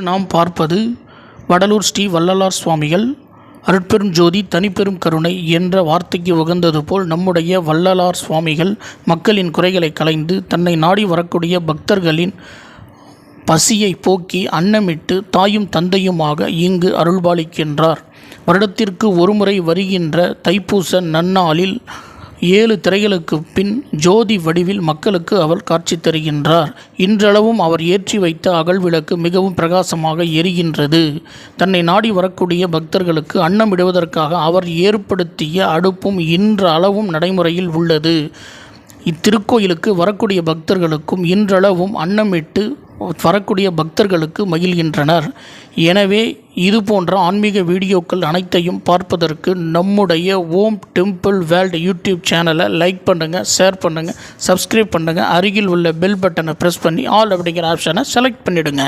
நாம் பார்ப்பது வடலூர் ஸ்ரீ வள்ளலார் சுவாமிகள் அருட்பெரும் ஜோதி தனிப்பெரும் கருணை என்ற வார்த்தைக்கு உகந்தது போல் நம்முடைய வள்ளலார் சுவாமிகள் மக்களின் குறைகளை களைந்து தன்னை நாடி வரக்கூடிய பக்தர்களின் பசியை போக்கி அன்னமிட்டு தாயும் தந்தையுமாக இங்கு அருள்பாலிக்கின்றார். வருடத்திற்கு ஒருமுறை வருகின்ற தைப்பூச நன்னாளில் 7 திரைகளுக்கு பின் ஜோதி வடிவில் மக்களுக்கு அவர் காட்சி தருகின்றார். இன்றளவும் அவர் ஏற்றி வைத்த அகல் விளக்கு மிகவும் பிரகாசமாக எரிகின்றது. தன்னை நாடி வரக்கூடிய பக்தர்களுக்கு அன்னமிடுவதற்காக அவர் ஏற்படுத்திய அடுப்பும் இன்றளவும் நடைமுறையில் உள்ளது. இத்திருக்கோயிலுக்கு வரக்கூடிய பக்தர்களுக்கும் இன்றளவும் அன்னமிட்டு வரக்கூடிய பக்தர்களுக்கு மகிழ்கின்றனர். எனவே இது போன்ற ஆன்மீக வீடியோக்கள் அனைத்தையும் பார்ப்பதற்கு நம்முடைய ஓம் டெம்பிள் வேர்ல்ட் யூடியூப் சேனலை லைக் பண்ணுங்கள், ஷேர் பண்ணுங்கள், சப்ஸ்கிரைப் பண்ணுங்கள். அருகில் உள்ள பெல் பட்டனை ப்ரெஸ் பண்ணி ஆல் அப்படிங்கிற ஆப்ஷனை செலக்ட் பண்ணிவிடுங்க.